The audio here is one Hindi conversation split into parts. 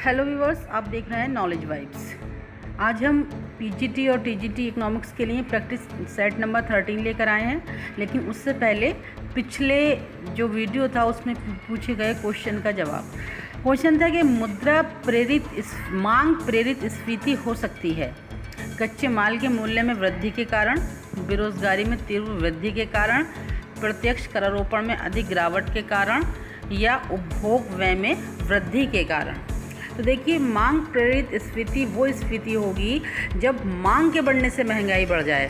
हेलो व्यूअर्स, आप देख रहे हैं नॉलेज वाइब्स। आज हम पीजीटी और टीजीटी इकोनॉमिक्स के लिए प्रैक्टिस सेट नंबर 13 लेकर आए हैं। लेकिन उससे पहले पिछले जो वीडियो था उसमें पूछे गए क्वेश्चन का जवाब। क्वेश्चन था कि मुद्रा प्रेरित मांग प्रेरित स्फीति हो सकती है कच्चे माल के मूल्य में वृद्धि के कारण, बेरोजगारी में तीव्र वृद्धि के कारण, प्रत्यक्ष करारोपण में अधिक गिरावट के कारण या उपभोग व्यय में वृद्धि के कारण। तो देखिए, मांग प्रेरित स्फीति वो स्फीति होगी जब मांग के बढ़ने से महंगाई बढ़ जाए।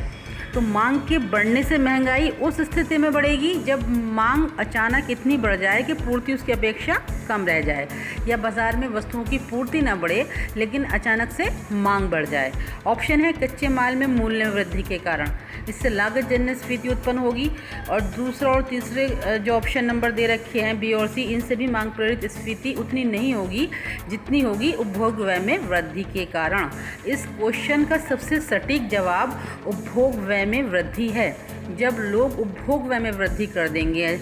तो मांग के बढ़ने से महंगाई उस स्थिति में बढ़ेगी जब मांग अचानक इतनी बढ़ जाए कि पूर्ति उसकी अपेक्षा कम रह जाए, या बाज़ार में वस्तुओं की पूर्ति न बढ़े लेकिन अचानक से मांग बढ़ जाए। ऑप्शन है कच्चे माल में मूल्य में वृद्धि के कारण, इससे लागत जन्य स्फीति उत्पन्न होगी। और दूसरा और तीसरे जो ऑप्शन नंबर दे रखे हैं बी और सी, इनसे भी मांग प्रेरित स्फीति उतनी नहीं होगी जितनी होगी उपभोग व्यय में वृद्धि के कारण। इस क्वेश्चन का सबसे सटीक जवाब उपभोग व्यय में वृद्धि है। जब लोग उपभोग व्यय में वृद्धि कर देंगे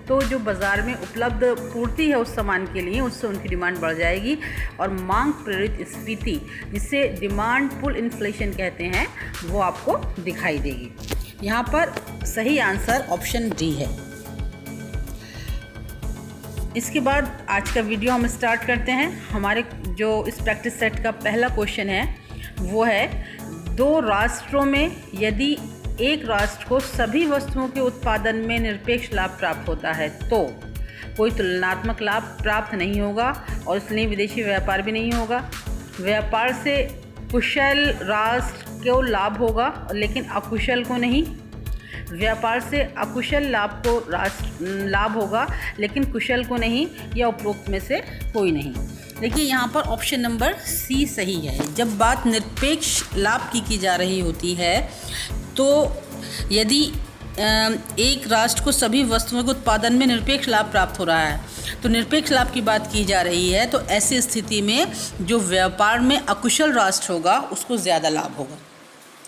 तो जो बाज़ार में उपलब्ध पूर्ति है उस सामान के लिए, उससे उनकी डिमांड बढ़ जाएगी और मांग प्रेरित स्फीति, जिसे डिमांड पुल इन्फ्लेशन कहते हैं, वो आपको दिखाई देगी। यहाँ पर सही आंसर ऑप्शन डी है। इसके बाद आज का वीडियो हम स्टार्ट करते हैं। हमारे जो इस प्रैक्टिस सेट का पहला क्वेश्चन है वो है, दो राष्ट्रों में यदि एक राष्ट्र को सभी वस्तुओं के उत्पादन में निरपेक्ष लाभ प्राप्त होता है तो कोई तुलनात्मक लाभ प्राप्त नहीं होगा और इसलिए विदेशी व्यापार भी नहीं होगा। व्यापार से कुशल राष्ट्र को लाभ होगा लेकिन अकुशल को नहीं। व्यापार से अकुशल लाभ होगा लेकिन कुशल को नहीं, या उपरोक्त में से कोई नहीं। देखिए, यहाँ पर ऑप्शन नंबर सी सही है। जब बात निरपेक्ष लाभ की जा रही होती है तो यदि एक राष्ट्र को सभी वस्तुओं के उत्पादन में निरपेक्ष लाभ प्राप्त हो रहा है, तो निरपेक्ष लाभ की बात की जा रही है, तो ऐसी स्थिति में जो व्यापार में अकुशल राष्ट्र होगा उसको ज़्यादा लाभ होगा।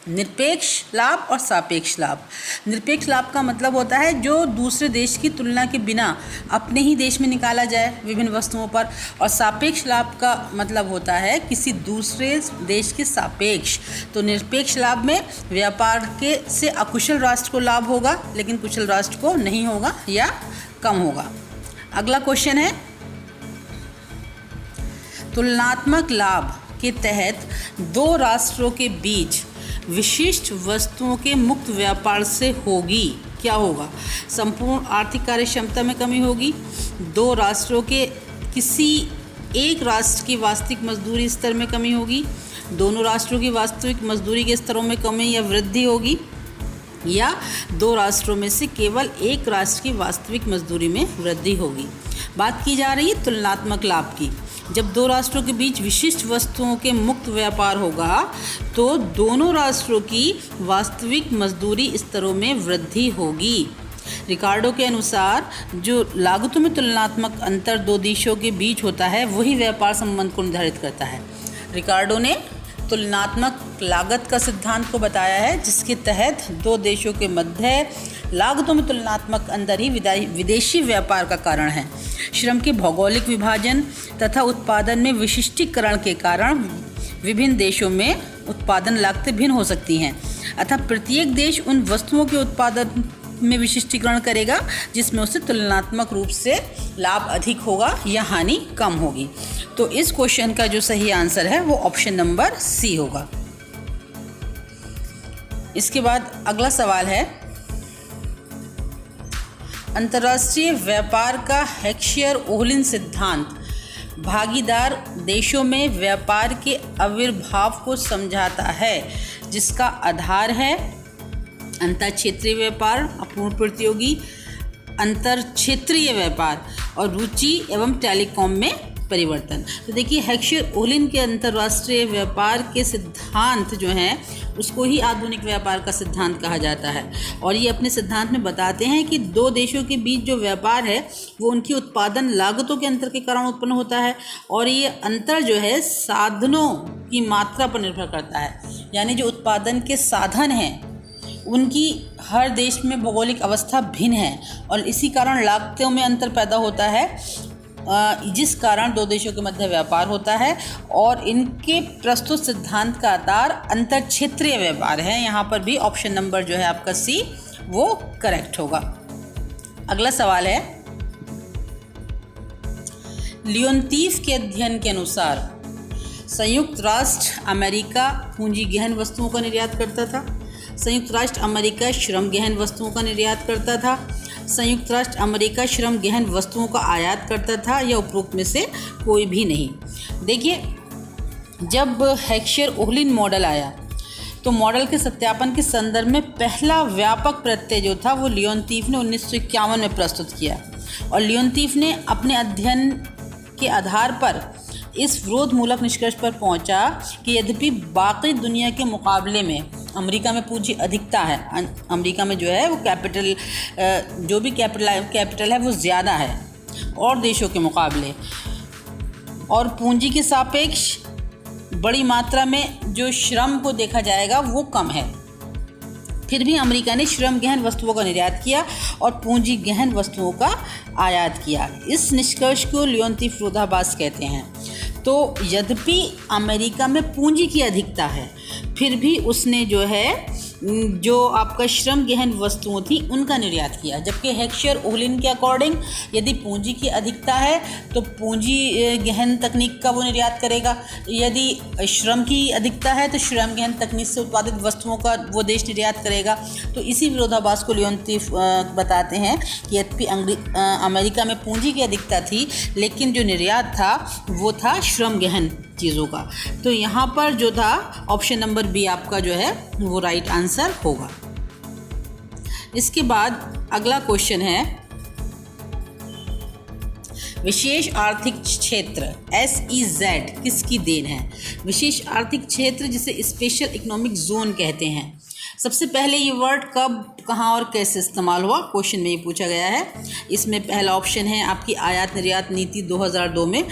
निरपेक्ष लाभ और सापेक्ष लाभ। निरपेक्ष लाभ का मतलब होता है जो दूसरे देश की तुलना के बिना अपने ही देश में निकाला जाए विभिन्न वस्तुओं पर, और सापेक्ष लाभ का मतलब होता है किसी दूसरे देश के सापेक्ष। तो निरपेक्ष लाभ में व्यापार के से अकुशल राष्ट्र को लाभ होगा लेकिन कुशल राष्ट्र को नहीं होगा या कम होगा। अगला क्वेश्चन है, तुलनात्मक लाभ के तहत दो राष्ट्रों के बीच विशिष्ट वस्तुओं के मुक्त व्यापार से होगी, क्या होगा? संपूर्ण आर्थिक कार्यक्षमता में कमी होगी, दो राष्ट्रों के किसी एक राष्ट्र की वास्तविक मजदूरी स्तर में कमी होगी, दोनों राष्ट्रों की वास्तविक मजदूरी के स्तरों में कमी या वृद्धि होगी, या दो राष्ट्रों में से केवल एक राष्ट्र की वास्तविक मजदूरी में वृद्धि होगी। बात की जा रही है तुलनात्मक लाभ की। जब दो राष्ट्रों के बीच विशिष्ट वस्तुओं के मुक्त व्यापार होगा तो दोनों राष्ट्रों की वास्तविक मजदूरी स्तरों में वृद्धि होगी। रिकार्डो के अनुसार जो लागतों में तुलनात्मक अंतर दो देशों के बीच होता है वही व्यापार संबंध को निर्धारित करता है। रिकार्डो ने तुलनात्मक लागत का सिद्धांत को बताया है, जिसके तहत दो देशों के मध्य लागतों में तुलनात्मक अंतर ही विदेशी व्यापार का कारण है। श्रम के भौगोलिक विभाजन तथा उत्पादन में विशिष्टीकरण के कारण विभिन्न देशों में उत्पादन लागतें भिन्न हो सकती हैं, अतः प्रत्येक देश उन वस्तुओं के उत्पादन में विशिष्टीकरण करेगा जिसमें उसे तुलनात्मक रूप से लाभ अधिक होगा या हानि कम होगी। तो इस क्वेश्चन का जो सही आंसर है वो ऑप्शन नंबर सी होगा। इसके बाद अगला सवाल है, अंतर्राष्ट्रीय व्यापार का हेक्सियर-ओहलिन सिद्धांत भागीदार देशों में व्यापार के आविर्भाव को समझाता है, जिसका आधार है अंतर क्षेत्रीय व्यापार, अपूर्ण प्रतियोगी, अंतर क्षेत्रीय व्यापार और रुचि एवं टेलीकॉम में परिवर्तन। तो देखिए, हेक्सियर-ओहलिन के अंतर्राष्ट्रीय व्यापार के सिद्धांत जो हैं उसको ही आधुनिक व्यापार का सिद्धांत कहा जाता है, और ये अपने सिद्धांत में बताते हैं कि दो देशों के बीच जो व्यापार है वो उनकी उत्पादन लागतों के अंतर के कारण उत्पन्न होता है, और ये अंतर जो है साधनों की मात्रा पर निर्भर करता है। यानी जो उत्पादन के साधन हैं उनकी हर देश में भौगोलिक अवस्था भिन्न है और इसी कारण लागतों में अंतर पैदा होता है। जिस कारण दो देशों के मध्य व्यापार होता है, और इनके प्रस्तुत सिद्धांत का आधार अंतर क्षेत्रीय व्यापार है। यहाँ पर भी ऑप्शन नंबर जो है आपका सी वो करेक्ट होगा। अगला सवाल है, लियोनतीफ के अध्ययन के अनुसार संयुक्त राष्ट्र अमेरिका पूंजी गहन वस्तुओं का निर्यात करता था, संयुक्त राष्ट्र अमेरिका श्रम गहन वस्तुओं का निर्यात करता था, संयुक्त राष्ट्र अमेरिका श्रम गहन वस्तुओं का आयात करता था, या उपरोक्त में से कोई भी नहीं। देखिए, जब हेक्सचर-ओहलिन मॉडल आया तो मॉडल के सत्यापन के संदर्भ में पहला व्यापक प्रत्यय जो था वो लियोनतीफ ने 1951 में प्रस्तुत किया, और लियोनतीफ ने अपने अध्ययन के आधार पर इस विरोधमूलक निष्कर्ष पर पहुंचा कि यद्यपि बाकी दुनिया के मुकाबले में अमेरिका में पूंजी अधिकता है, अमेरिका में जो है वो कैपिटल, जो भी कैपिटल है वो ज़्यादा है और देशों के मुकाबले, और पूंजी के सापेक्ष बड़ी मात्रा में जो श्रम को देखा जाएगा वो कम है, फिर भी अमेरिका ने श्रम गहन वस्तुओं का निर्यात किया और पूंजी गहन वस्तुओं का आयात किया। इस निष्कर्ष को लियोनतीफ विरोधाभास कहते हैं। तो यद्यपि अमेरिका में पूंजी की अधिकता है, फिर भी उसने जो है जो आपका श्रम गहन वस्तुओं थी उनका निर्यात किया, जबकि हेक्सचर-ओहलिन के अकॉर्डिंग यदि पूंजी की अधिकता है तो पूंजी गहन तकनीक का वो निर्यात करेगा, यदि श्रम की अधिकता है तो श्रम गहन तकनीक से उत्पादित वस्तुओं का वो देश निर्यात करेगा। तो इसी विरोधाभास को लियोनतीफ बताते हैं कि यद्यपि अमेरिका में पूंजी की अधिकता थी, लेकिन जो निर्यात था वो था श्रम गहन चीज़ों का। तो यहाँ पर जो था ऑप्शन नंबर बी आपका जो है वो राइट आंसर होगा। इसके बाद अगला क्वेश्चन है, विशेष आर्थिक क्षेत्र SEZ किसकी देन है? विशेष आर्थिक क्षेत्र जिसे स्पेशल इकोनॉमिक जोन कहते हैं। सबसे पहले ये वर्ड कब, कहाँ और कैसे इस्तेमाल हुआ, क्वेश्चन में ये पूछा गया है। इसमें पहला ऑप्शन है आपकी आयात निर्यात नीति 2002 में,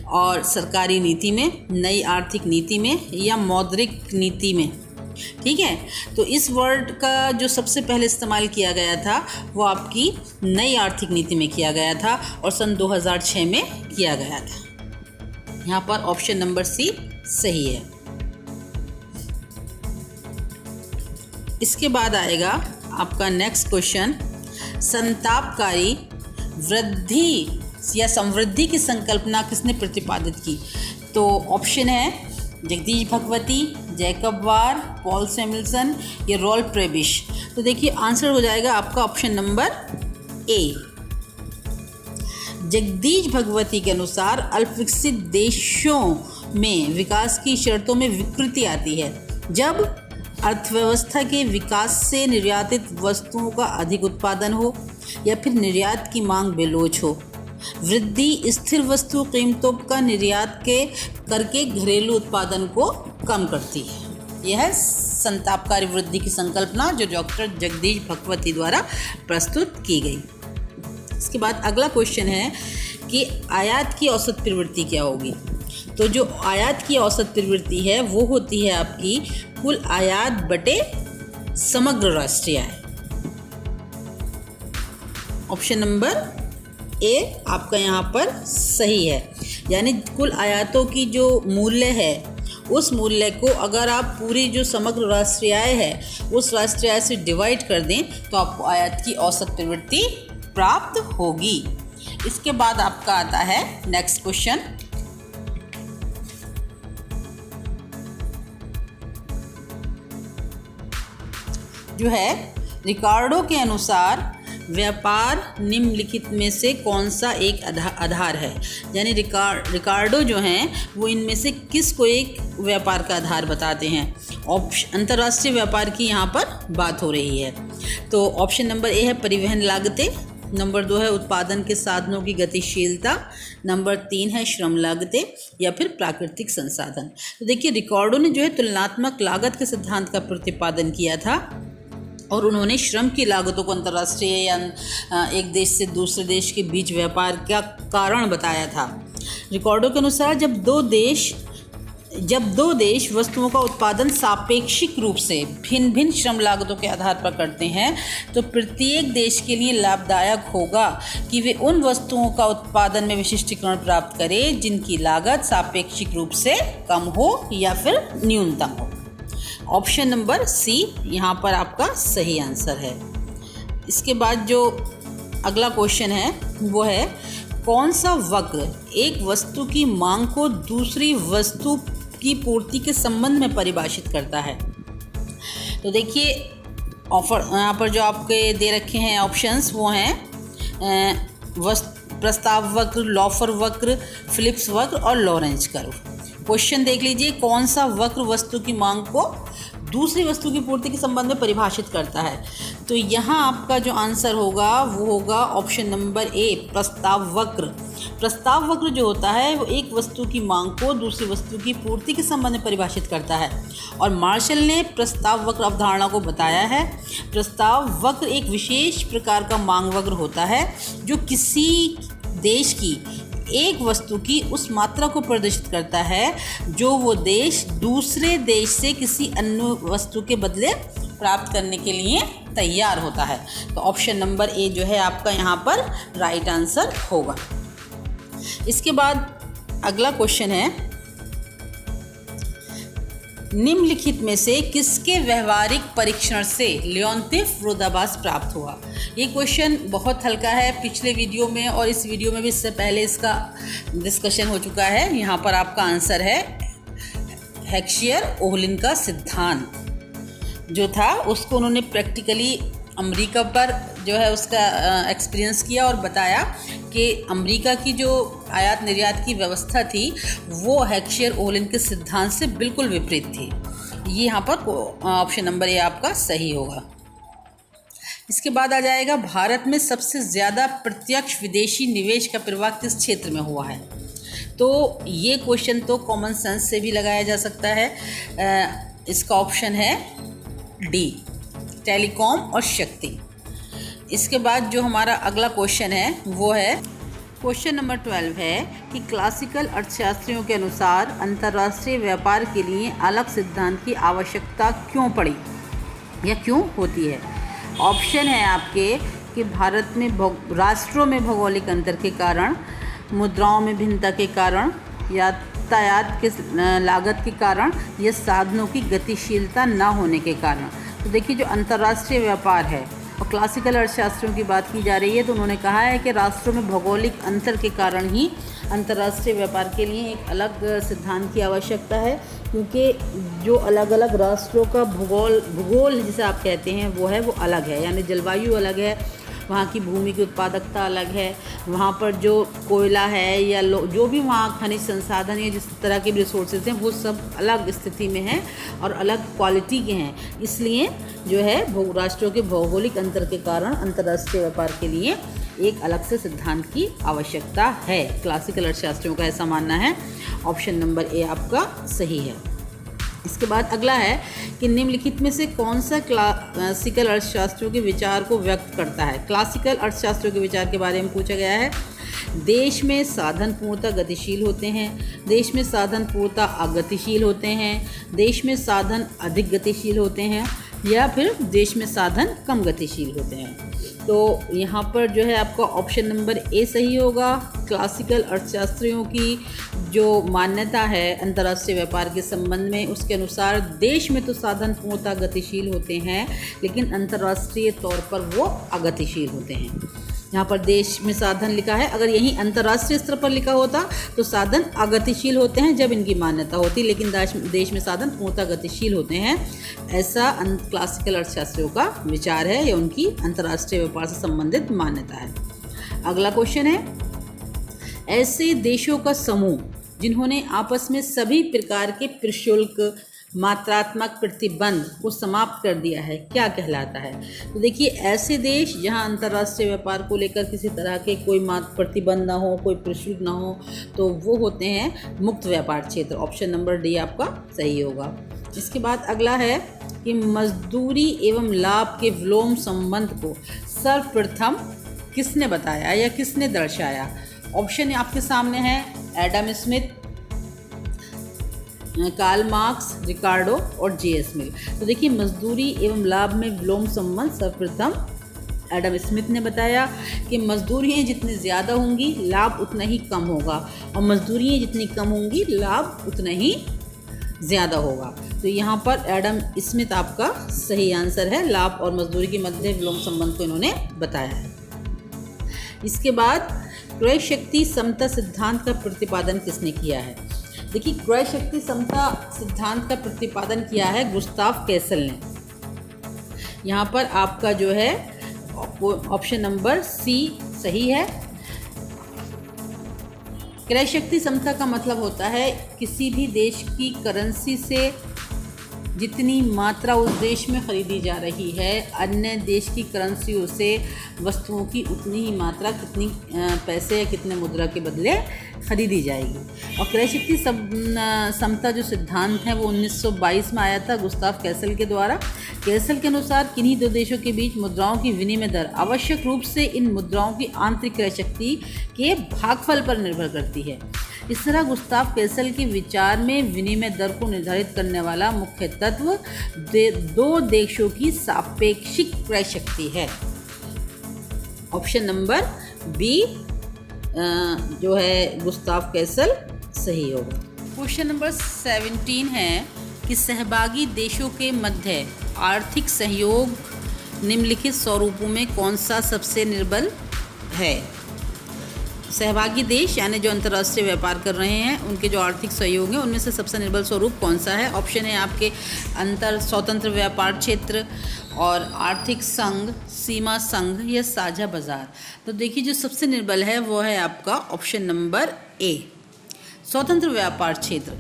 और सरकारी नीति में, नई आर्थिक नीति में, या मौद्रिक नीति में। ठीक है, तो इस वर्ड का जो सबसे पहले इस्तेमाल किया गया था वो आपकी नई आर्थिक नीति में किया गया था, और सन 2006 में किया गया था। यहाँ पर ऑप्शन नंबर सी सही है। इसके बाद आएगा आपका नेक्स्ट क्वेश्चन, संतापकारी वृद्धि या समृद्धि की संकल्पना किसने प्रतिपादित की? तो ऑप्शन है जगदीश भगवती, जैकब वार, पॉल सैमुअल्सन या रॉल्फ प्रेबिश। तो देखिए आंसर हो जाएगा आपका option number A. Jagdish Bhagwati के अनुसार अल्पविकसित देशों में विकास की शर्तों में विकृति आती है जब अर्थव्यवस्था के विकास से निर्यातित वस्तुओं का अधिक उत्पादन हो या फिर निर्यात की मांग बेलोच हो। वृद्धि स्थिर वस्तु कीमतों का निर्यात करके घरेलू उत्पादन को कम करती है। यह है संतापकारी वृद्धि की संकल्पना जो डॉक्टर जगदीश भगवती द्वारा प्रस्तुत की गई। इसके बाद अगला क्वेश्चन है कि आयात की औसत प्रवृत्ति क्या होगी? तो जो आयात की औसत प्रवृत्ति है वो होती है आपकी कुल आयात बटे समग्र राष्ट्रीय आय। ऑप्शन नंबर ए आपका यहाँ पर सही है, यानी कुल आयातों की जो मूल्य है उस मूल्य को अगर आप पूरी जो समग्र राष्ट्रीय आय है उस राष्ट्रीय आय से डिवाइड कर दें तो आपको आयात की औसत प्रवृत्ति प्राप्त होगी। इसके बाद आपका आता है नेक्स्ट क्वेश्चन, जो है रिकार्डो के अनुसार व्यापार निम्नलिखित में से कौन सा एक आधार है? यानी रिकार्डो जो हैं वो इनमें से किस को एक व्यापार का आधार बताते हैं? अंतर्राष्ट्रीय व्यापार की यहाँ पर बात हो रही है। तो ऑप्शन नंबर ए है परिवहन लागतें, नंबर 2 है उत्पादन के साधनों की गतिशीलता, नंबर 3 है श्रम लागतें, या फिर प्राकृतिक संसाधन। तो देखिए रिकार्डो ने जो है तुलनात्मक लागत के सिद्धांत का प्रतिपादन किया था और उन्होंने श्रम की लागतों को अंतर्राष्ट्रीय या एक देश से दूसरे देश के बीच व्यापार का कारण बताया था। रिकार्डो के अनुसार जब दो देश जब दो देश वस्तुओं का उत्पादन सापेक्षिक रूप से भिन्न भिन्न श्रम लागतों के आधार पर करते हैं तो प्रत्येक देश के लिए लाभदायक होगा कि वे उन वस्तुओं का उत्पादन में विशिष्टीकरण प्राप्त करें जिनकी लागत सापेक्षिक रूप से कम हो या फिर न्यूनतम हो। ऑप्शन नंबर सी यहाँ पर आपका सही आंसर है। इसके बाद जो अगला क्वेश्चन है वो है, कौन सा वक्र एक वस्तु की मांग को दूसरी वस्तु की पूर्ति के संबंध में परिभाषित करता है? तो देखिए यहाँ पर जो आपके दे रखे हैं ऑप्शंस वो हैं प्रस्ताव वक्र, लॉफर वक्र, फिलिप्स वक्र और लॉरेंज कर्व। क्वेश्चन देख लीजिए, कौन सा वक्र वस्तु की मांग को दूसरी वस्तु की पूर्ति के संबंध में परिभाषित करता है? तो यहाँ आपका जो आंसर होगा वो होगा ऑप्शन नंबर ए, प्रस्ताव वक्र। प्रस्ताव वक्र जो होता है वो एक वस्तु की मांग को दूसरी वस्तु की पूर्ति के संबंध में परिभाषित करता है और मार्शल ने प्रस्ताव वक्र अवधारणा को बताया है। प्रस्ताव वक्र एक विशेष प्रकार का मांग वक्र होता है जो किसी देश की एक वस्तु की उस मात्रा को प्रदर्शित करता है जो वो देश दूसरे देश से किसी अन्य वस्तु के बदले प्राप्त करने के लिए तैयार होता है। तो ऑप्शन नंबर ए जो है आपका यहाँ पर राइट आंसर होगा। इसके बाद अगला क्वेश्चन है, निम्नलिखित में से किसके व्यवहारिक परीक्षण से लेओन्तिफ विरोधाभास प्राप्त हुआ? ये क्वेश्चन बहुत हल्का है, पिछले वीडियो में और इस वीडियो में भी इससे पहले इसका डिस्कशन हो चुका है। यहाँ पर आपका आंसर है हेक्सियर-ओहलिन का सिद्धांत जो था उसको उन्होंने प्रैक्टिकली अमेरिका पर जो है उसका एक्सपीरियंस किया और बताया कि अमेरिका की जो आयात निर्यात की व्यवस्था थी वो हेक्सियर-ओहलिन के सिद्धांत से बिल्कुल विपरीत थी। ये यहाँ पर ऑप्शन नंबर ए आपका सही होगा। इसके बाद आ जाएगा, भारत में सबसे ज़्यादा प्रत्यक्ष विदेशी निवेश का प्रवाह किस क्षेत्र में हुआ है? तो ये क्वेश्चन तो कॉमन सेंस से भी लगाया जा सकता है। इसका ऑप्शन है डी, टेलीकॉम और शक्ति। इसके बाद जो हमारा अगला क्वेश्चन है वो है क्वेश्चन नंबर 12 है कि क्लासिकल अर्थशास्त्रियों के अनुसार अंतर्राष्ट्रीय व्यापार के लिए अलग सिद्धांत की आवश्यकता क्यों पड़ी या क्यों होती है? ऑप्शन है आपके कि भारत में राष्ट्रों में भौगोलिक अंतर के कारण, मुद्राओं में भिन्नता के कारण, यातायात के लागत के कारण या साधनों की गतिशीलता न होने के कारण। तो देखिए, जो अंतर्राष्ट्रीय व्यापार है और क्लासिकल अर्थशास्त्रियों की बात की जा रही है तो उन्होंने कहा है कि राष्ट्रों में भौगोलिक अंतर के कारण ही अंतर्राष्ट्रीय व्यापार के लिए एक अलग सिद्धांत की आवश्यकता है, क्योंकि जो अलग अलग राष्ट्रों का भूगोल जिसे आप कहते हैं वो अलग है, यानी जलवायु अलग है, वहाँ की भूमि की उत्पादकता अलग है, वहाँ पर जो कोयला है या जो भी वहाँ खनिज संसाधन या जिस तरह के रिसोर्सेज हैं वो सब अलग स्थिति में हैं और अलग क्वालिटी के हैं। इसलिए जो है राष्ट्रों के भौगोलिक अंतर के कारण अंतर्राष्ट्रीय व्यापार के लिए एक अलग से सिद्धांत की आवश्यकता है। क्लासिकल अर्थशास्त्रियों का ऐसा मानना है। ऑप्शन नंबर ए आपका सही है। इसके बाद अगला है कि निम्नलिखित में से कौन सा क्लासिकल अर्थशास्त्रियों के विचार को व्यक्त करता है? क्लासिकल अर्थशास्त्रियों के विचार के बारे में पूछा गया है। देश में साधन पूर्णतः गतिशील होते हैं, देश में साधन पूर्णतः अगतिशील होते हैं, देश में साधन अधिक गतिशील होते हैं या फिर देश में साधन कम गतिशील होते हैं। तो यहाँ पर जो है आपका ऑप्शन नंबर ए सही होगा। क्लासिकल अर्थशास्त्रियों की जो मान्यता है अंतर्राष्ट्रीय व्यापार के संबंध में, उसके अनुसार देश में तो साधन पूर्णतः गतिशील होते हैं लेकिन अंतर्राष्ट्रीय तौर पर वो अगतिशील होते हैं। यहाँ पर देश में साधन लिखा है, अगर यही अंतर्राष्ट्रीय स्तर पर लिखा होता तो साधन अगतिशील होते हैं जब इनकी मान्यता होती, लेकिन देश में साधन पूर्णतः गतिशील होते हैं। ऐसा क्लासिकल अर्थशास्त्रियों का विचार है या उनकी अंतर्राष्ट्रीय व्यापार से संबंधित मान्यता है। अगला क्वेश्चन है, ऐसे देशों का समूह जिन्होंने आपस में सभी प्रकार के प्रशुल्क मात्रात्मक प्रतिबंध को समाप्त कर दिया है क्या कहलाता है? तो देखिए, ऐसे देश जहां अंतर्राष्ट्रीय व्यापार को लेकर किसी तरह के कोई प्रतिबंध ना हो, कोई प्रशुल्क ना हो, तो वो होते हैं मुक्त व्यापार क्षेत्र। ऑप्शन नंबर डी आपका सही होगा। इसके बाद अगला है कि मजदूरी एवं लाभ के विलोम संबंध को सर्वप्रथम किसने बताया या किसने दर्शाया? ऑप्शन आपके सामने है एडम स्मिथ, कार्ल मार्क्स, रिकार्डो और J.S. मिल। तो देखिए, मजदूरी एवं लाभ में विलोम संबंध सर्वप्रथम एडम स्मिथ ने बताया कि मजदूरियाँ जितनी ज़्यादा होंगी लाभ उतना ही कम होगा, और मजदूरियाँ जितनी कम होंगी लाभ उतना ही ज़्यादा होगा। तो यहाँ पर एडम स्मिथ आपका सही आंसर है। लाभ और मजदूरी के मध्य विलोम संबंध को इन्होंने बताया है। इसके बाद क्रय शक्ति समता सिद्धांत का प्रतिपादन किसने किया है? देखिए, क्रय शक्ति समता सिद्धांत का प्रतिपादन किया है गुस्ताव कैसल ने। यहाँ पर आपका जो है ऑप्शन नंबर सी सही है। क्रय शक्ति समता का मतलब होता है किसी भी देश की करेंसी से जितनी मात्रा उस देश में खरीदी जा रही है, अन्य देश की करेंसियों से वस्तुओं की उतनी ही मात्रा कितनी पैसे या कितने मुद्रा के बदले खरीदी जाएगी। और क्रय शक्ति समता जो सिद्धांत है वो 1922 में आया था गुस्ताव कैसल के द्वारा। कैसल के अनुसार किन्हीं दो देशों के बीच मुद्राओं की विनिमय दर आवश्यक रूप से इन मुद्राओं की आंतरिक क्रय शक्ति के भागफल पर निर्भर करती है। इस तरह गुस्ताव कैसल के विचार में विनिमय दर को निर्धारित करने वाला मुख्य तत्व दो देशों की सापेक्षिक क्रय शक्ति है। ऑप्शन नंबर बी जो है गुस्ताव कैसल सही होगा। क्वेश्चन नंबर 17 है कि सहभागी देशों के मध्य आर्थिक सहयोग निम्नलिखित स्वरूपों में कौन सा सबसे निर्बल है? सहभागी देश यानी जो अंतर्राष्ट्रीय व्यापार कर रहे हैं उनके जो आर्थिक सहयोग है उनमें से सबसे निर्बल स्वरूप कौन सा है? ऑप्शन है आपके अंतर स्वतंत्र व्यापार क्षेत्र और आर्थिक संघ, सीमा संघ या साझा बाजार। तो देखिए, जो सबसे निर्बल है वो है आपका ऑप्शन नंबर ए, स्वतंत्र व्यापार क्षेत्र,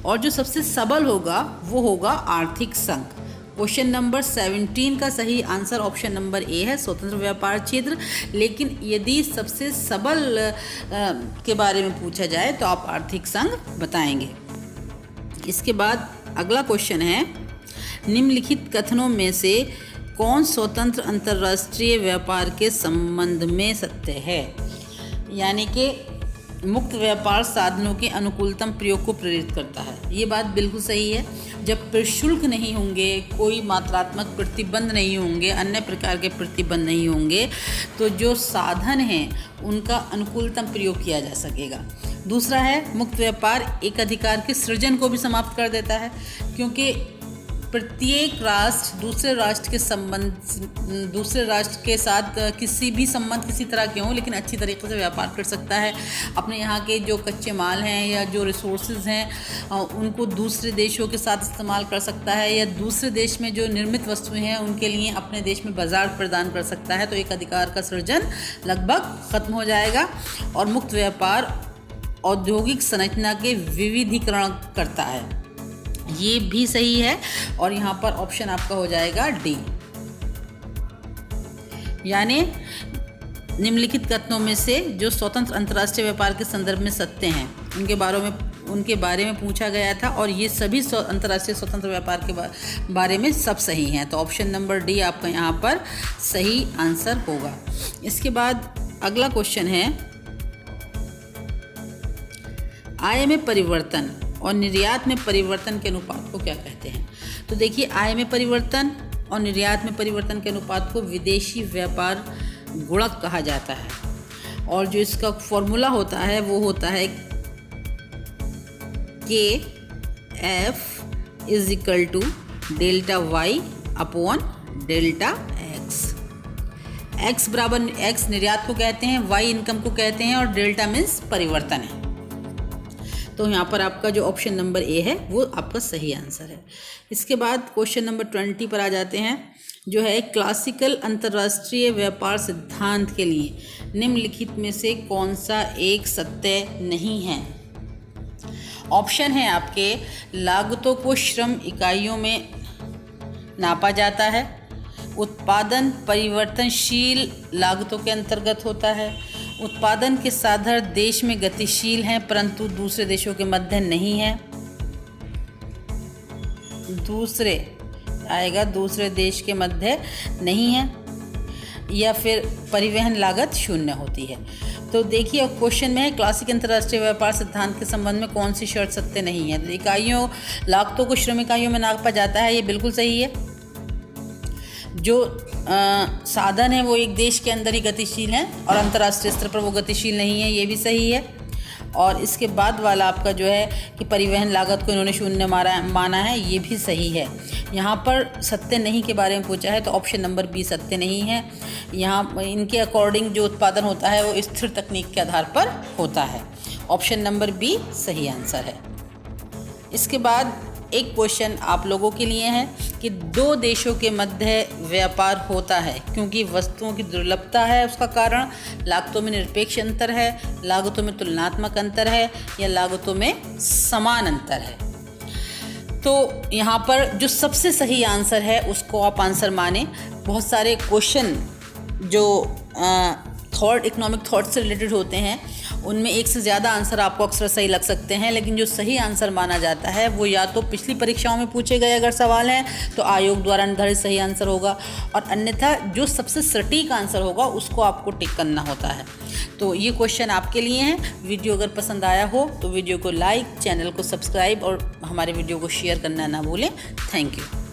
और जो सबसे सबल होगा वो होगा आर्थिक संघ। क्वेश्चन नंबर 17 का सही आंसर ऑप्शन नंबर ए है, स्वतंत्र व्यापार क्षेत्र। लेकिन यदि सबसे सबल के बारे में पूछा जाए तो आप आर्थिक संघ बताएंगे। इसके बाद अगला क्वेश्चन है, निम्नलिखित कथनों में से कौन स्वतंत्र अंतर्राष्ट्रीय व्यापार के संबंध में सत्य है? यानी कि मुक्त व्यापार साधनों के अनुकूलतम प्रयोग को प्रेरित करता है। ये बात बिल्कुल सही है। जब प्रशुल्क नहीं होंगे, कोई मात्रात्मक प्रतिबंध नहीं होंगे, अन्य प्रकार के प्रतिबंध नहीं होंगे, तो जो साधन हैं उनका अनुकूलतम प्रयोग किया जा सकेगा। दूसरा है, मुक्त व्यापार एक अधिकार के सृजन को भी समाप्त कर देता है, क्योंकि प्रत्येक राष्ट्र दूसरे राष्ट्र के साथ किसी भी संबंध किसी तरह के हों, लेकिन अच्छी तरीके से व्यापार कर सकता है। अपने यहाँ के जो कच्चे माल हैं या जो रिसोर्सेज हैं उनको दूसरे देशों के साथ इस्तेमाल कर सकता है, या दूसरे देश में जो निर्मित वस्तुएं हैं उनके लिए अपने देश में बाजार प्रदान कर सकता है। तो एक अधिकार का सृजन लगभग ख़त्म हो जाएगा। और मुक्त व्यापार औद्योगिक संरचना के विविधीकरण करता है, ये भी सही है। और यहाँ पर ऑप्शन आपका हो जाएगा डी, यानी निम्नलिखित कथनों में से जो स्वतंत्र अंतर्राष्ट्रीय व्यापार के संदर्भ में सत्य हैं उनके बारे में पूछा गया था, और ये सभी अंतर्राष्ट्रीय स्वतंत्र व्यापार के बारे में सब सही हैं। तो ऑप्शन नंबर डी आपका यहाँ पर सही आंसर होगा। इसके बाद अगला क्वेश्चन है, आय में परिवर्तन और निर्यात में परिवर्तन के अनुपात को क्या कहते हैं? तो देखिए, आय में परिवर्तन और निर्यात में परिवर्तन के अनुपात को विदेशी व्यापार गुणक कहा जाता है, और जो इसका फॉर्मूला होता है वो होता है KF = delta y upon delta x. X बराबर एक्स निर्यात को कहते हैं, वाई इनकम को कहते हैं, और डेल्टा मीन्स परिवर्तन है। तो यहाँ पर आपका जो ऑप्शन नंबर ए है वो आपका सही आंसर है। इसके बाद क्वेश्चन नंबर 20 पर आ जाते हैं, जो है क्लासिकल अंतर्राष्ट्रीय व्यापार सिद्धांत के लिए निम्नलिखित में से कौन सा एक सत्य नहीं है? ऑप्शन है आपके, लागतों को श्रम इकाइयों में नापा जाता है, उत्पादन परिवर्तनशील लागतों के अंतर्गत होता है, उत्पादन के साधन देश में गतिशील हैं परंतु दूसरे देशों के मध्य नहीं है, दूसरे देश के मध्य नहीं है, या फिर परिवहन लागत शून्य होती है। तो देखिए अब क्वेश्चन में है क्लासिक अंतर्राष्ट्रीय व्यापार सिद्धांत के संबंध में कौन सी शर्त सत्य नहीं है। तो इकाइयों लागतों को श्रम इकाइयों में नापा जाता है, ये बिल्कुल सही है। जो साधन है वो एक देश के अंदर ही गतिशील हैं और अंतर्राष्ट्रीय स्तर पर वो गतिशील नहीं है, ये भी सही है। और इसके बाद वाला आपका जो है कि परिवहन लागत को इन्होंने शून्य माना है, ये भी सही है। यहाँ पर सत्य नहीं के बारे में पूछा है तो ऑप्शन नंबर बी सत्य नहीं है। यहाँ इनके अकॉर्डिंग जो उत्पादन होता है वो स्थिर तकनीक के आधार पर होता है। ऑप्शन नंबर बी सही आंसर है। इसके बाद एक क्वेश्चन आप लोगों के लिए है कि दो देशों के मध्य व्यापार होता है क्योंकि वस्तुओं की दुर्लभता है, उसका कारण लागतों में निरपेक्ष अंतर है, लागतों में तुलनात्मक अंतर है या लागतों में समान अंतर है। तो यहाँ पर जो सबसे सही आंसर है उसको आप आंसर माने। बहुत सारे क्वेश्चन जो इकोनॉमिक थॉट से रिलेटेड होते हैं उनमें एक से ज़्यादा आंसर आपको अक्सर सही लग सकते हैं, लेकिन जो सही आंसर माना जाता है वो या तो पिछली परीक्षाओं में पूछे गए अगर सवाल हैं तो आयोग द्वारा निर्धारित सही आंसर होगा, और अन्यथा जो सबसे सटीक आंसर होगा उसको आपको टिक करना होता है। तो ये क्वेश्चन आपके लिए हैं। वीडियो अगर पसंद आया हो तो वीडियो को लाइक, चैनल को सब्सक्राइब और हमारे वीडियो को शेयर करना ना भूलें। Thank you.